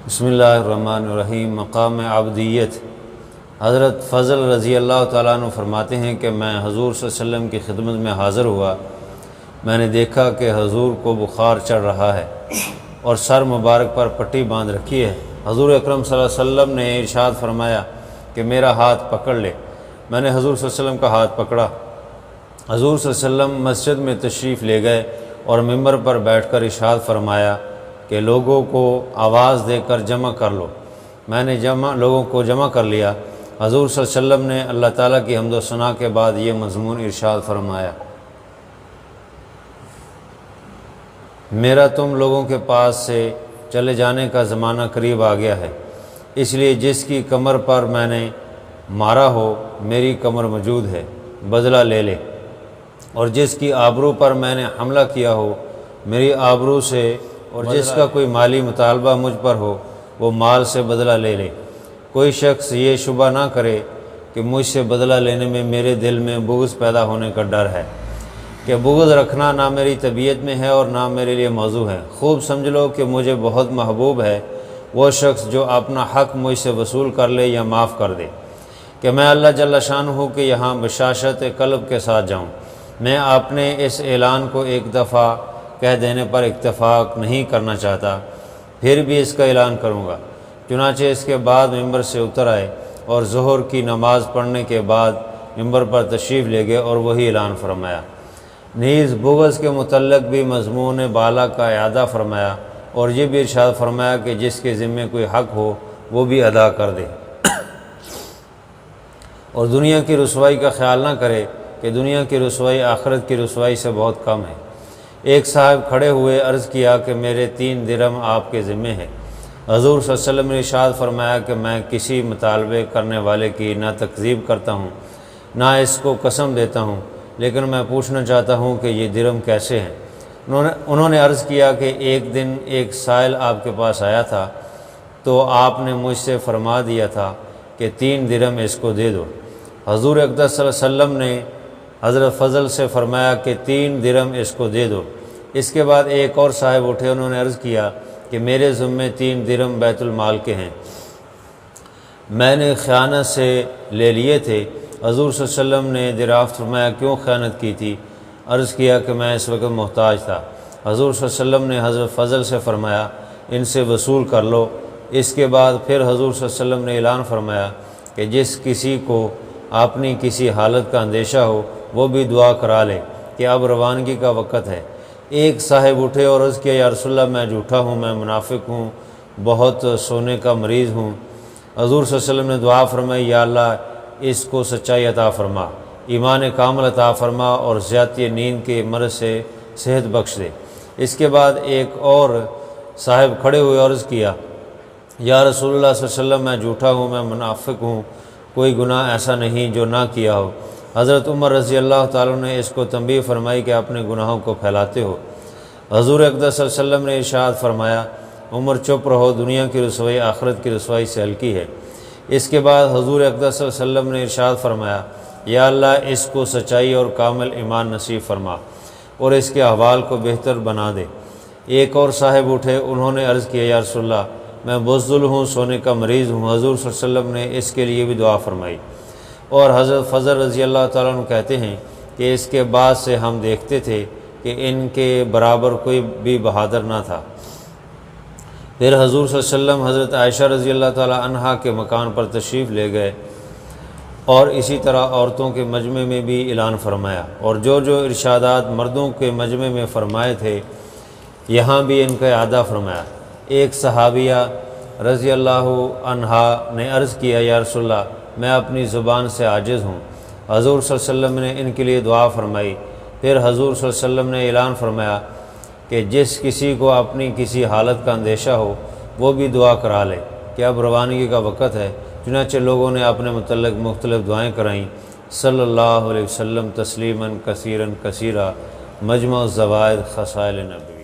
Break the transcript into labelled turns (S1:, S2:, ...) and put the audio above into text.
S1: بسم اللہ الرحمن الرحیم۔ مقام عبدیت۔ حضرت فضل رضی اللہ تعالیٰ عنہ فرماتے ہیں کہ میں حضور صلی اللہ علیہ وسلم کی خدمت میں حاضر ہوا۔ میں نے دیکھا کہ حضور کو بخار چڑھ رہا ہے اور سر مبارک پر پٹی باندھ رکھی ہے۔ حضور اکرم صلی اللہ علیہ وسلم نے ارشاد فرمایا کہ میرا ہاتھ پکڑ لے۔ میں نے حضور صلی اللہ علیہ وسلم کا ہاتھ پکڑا۔ حضور صلی اللہ علیہ وسلم مسجد میں تشریف لے گئے اور ممبر پر بیٹھ کر ارشاد فرمایا کہ لوگوں کو آواز دے کر جمع کر لو۔ میں نے لوگوں کو جمع کر لیا۔ حضور صلی اللہ علیہ وسلم نے اللہ تعالیٰ کی حمد و ثنا کے بعد یہ مضمون ارشاد فرمایا: میرا تم لوگوں کے پاس سے چلے جانے کا زمانہ قریب آ گیا ہے، اس لیے جس کی کمر پر میں نے مارا ہو میری کمر موجود ہے، بدلہ لے لے، اور جس کی آبرو پر میں نے حملہ کیا ہو میری آبرو سے، اور جس کا کوئی مالی مطالبہ مجھ پر ہو وہ مال سے بدلہ لے لے۔ کوئی شخص یہ شبہ نہ کرے کہ مجھ سے بدلہ لینے میں میرے دل میں بغض پیدا ہونے کا ڈر ہے، کہ بغض رکھنا نہ میری طبیعت میں ہے اور نہ میرے لیے موضوع ہے۔ خوب سمجھ لو کہ مجھے بہت محبوب ہے وہ شخص جو اپنا حق مجھ سے وصول کر لے یا معاف کر دے، کہ میں اللہ جل شانہ کے یہاں بشاشت قلب کے ساتھ جاؤں۔ میں اپنے اس اعلان کو ایک دفعہ کہہ دینے پر اتفاق نہیں کرنا چاہتا، پھر بھی اس کا اعلان کروں گا۔ چنانچہ اس کے بعد ممبر سے اتر آئے اور ظہر کی نماز پڑھنے کے بعد ممبر پر تشریف لے گئے اور وہی اعلان فرمایا۔ نیز بغض کے متعلق بھی مضمون بالا کا اعادہ فرمایا اور یہ بھی ارشاد فرمایا کہ جس کے ذمے کوئی حق ہو وہ بھی ادا کر دے، اور دنیا کی رسوائی کا خیال نہ کرے کہ دنیا کی رسوائی آخرت کی رسوائی سے بہت کم ہے۔ ایک صاحب کھڑے ہوئے عرض کیا کہ میرے 3 درہم آپ کے ذمے ہیں۔ حضور صلی اللہ علیہ وسلم نے ارشاد فرمایا کہ میں کسی مطالبے کرنے والے کی نہ تکذیب کرتا ہوں نہ اس کو قسم دیتا ہوں، لیکن میں پوچھنا چاہتا ہوں کہ یہ درہم کیسے ہیں؟ انہوں نے عرض کیا کہ ایک دن ایک سائل آپ کے پاس آیا تھا تو آپ نے مجھ سے فرما دیا تھا کہ 3 درہم اس کو دے دو۔ حضور اقدس صلی اللہ علیہ وسلم نے حضرت فضل سے فرمایا کہ 3 درہم اس کو دے دو۔ اس کے بعد ایک اور صاحب اٹھے، انہوں نے عرض کیا کہ میرے ذمے 3 درہم بیت المال کے ہیں، میں نے خیانت سے لے لیے تھے۔ حضور صلی اللہ علیہ وسلم نے دریافت فرمایا کیوں خیانت کی تھی؟ عرض کیا کہ میں اس وقت محتاج تھا۔ حضور صلی اللہ علیہ وسلم نے حضرت فضل سے فرمایا ان سے وصول کر لو۔ اس کے بعد پھر حضور صلی اللہ علیہ وسلم نے اعلان فرمایا کہ جس کسی کو اپنی کسی حالت کا اندیشہ ہو وہ بھی دعا کرا لے کہ اب روانگی کا وقت ہے۔ ایک صاحب اٹھے اور عرض کیا یا رسول اللہ میں جھوٹا ہوں، میں منافق ہوں، بہت سونے کا مریض ہوں۔ حضور صلی اللہ علیہ وسلم نے دعا فرمائی یا اللہ اس کو سچائی عطا فرما، ایمان کامل عطا فرما اور زیادتی نیند کے مرض سے صحت بخش دے۔ اس کے بعد ایک اور صاحب کھڑے ہوئے اور عرض کیا یا رسول اللہ صلی اللہ علیہ وسلم میں جھوٹا ہوں، میں منافق ہوں، کوئی گناہ ایسا نہیں جو نہ کیا ہو۔ حضرت عمر رضی اللہ تعالیٰ نے اس کو تنبیہ فرمائی کہ اپنے گناہوں کو پھیلاتے ہو۔ حضور اقدس صلی اللہ علیہ وسلم نے ارشاد فرمایا عمر چپ رہو، دنیا کی رسوائی آخرت کی رسوائی سے ہلکی ہے۔ اس کے بعد حضور اقدس صلی اللہ علیہ وسلم نے ارشاد فرمایا یا اللہ اس کو سچائی اور کامل ایمان نصیب فرما اور اس کے احوال کو بہتر بنا دے۔ ایک اور صاحب اٹھے، انہوں نے عرض کیا یا رسول اللہ میں بزدل ہوں، سونے کا مریض ہوں۔ حضور صلی اللہ علیہ وسلم نے اس کے لیے بھی دعا فرمائی۔ اور حضرت فضل رضی اللہ تعالیٰ عنہ کہتے ہیں کہ اس کے بعد سے ہم دیکھتے تھے کہ ان کے برابر کوئی بھی بہادر نہ تھا۔ پھر حضور صلی اللہ علیہ وسلم حضرت عائشہ رضی اللہ تعالیٰ عنہا کے مکان پر تشریف لے گئے اور اسی طرح عورتوں کے مجمع میں بھی اعلان فرمایا، اور جو ارشادات مردوں کے مجمع میں فرمائے تھے یہاں بھی ان کا اعادہ فرمایا۔ ایک صحابیہ رضی اللہ عنہا نے عرض کیا یا رسول اللہ میں اپنی زبان سے عاجز ہوں۔ حضور صلی اللہ علیہ وسلم نے ان کے لیے دعا فرمائی۔ پھر حضور صلی اللہ علیہ وسلم نے اعلان فرمایا کہ جس کسی کو اپنی کسی حالت کا اندیشہ ہو وہ بھی دعا کرا لے کہ اب روانگی کا وقت ہے۔ چنانچہ لوگوں نے اپنے متعلق مختلف دعائیں کرائیں۔ صلی اللہ علیہ وسلم تسلیما کثیرا کثیرا۔ مجمع الزوائد خصائل نبی۔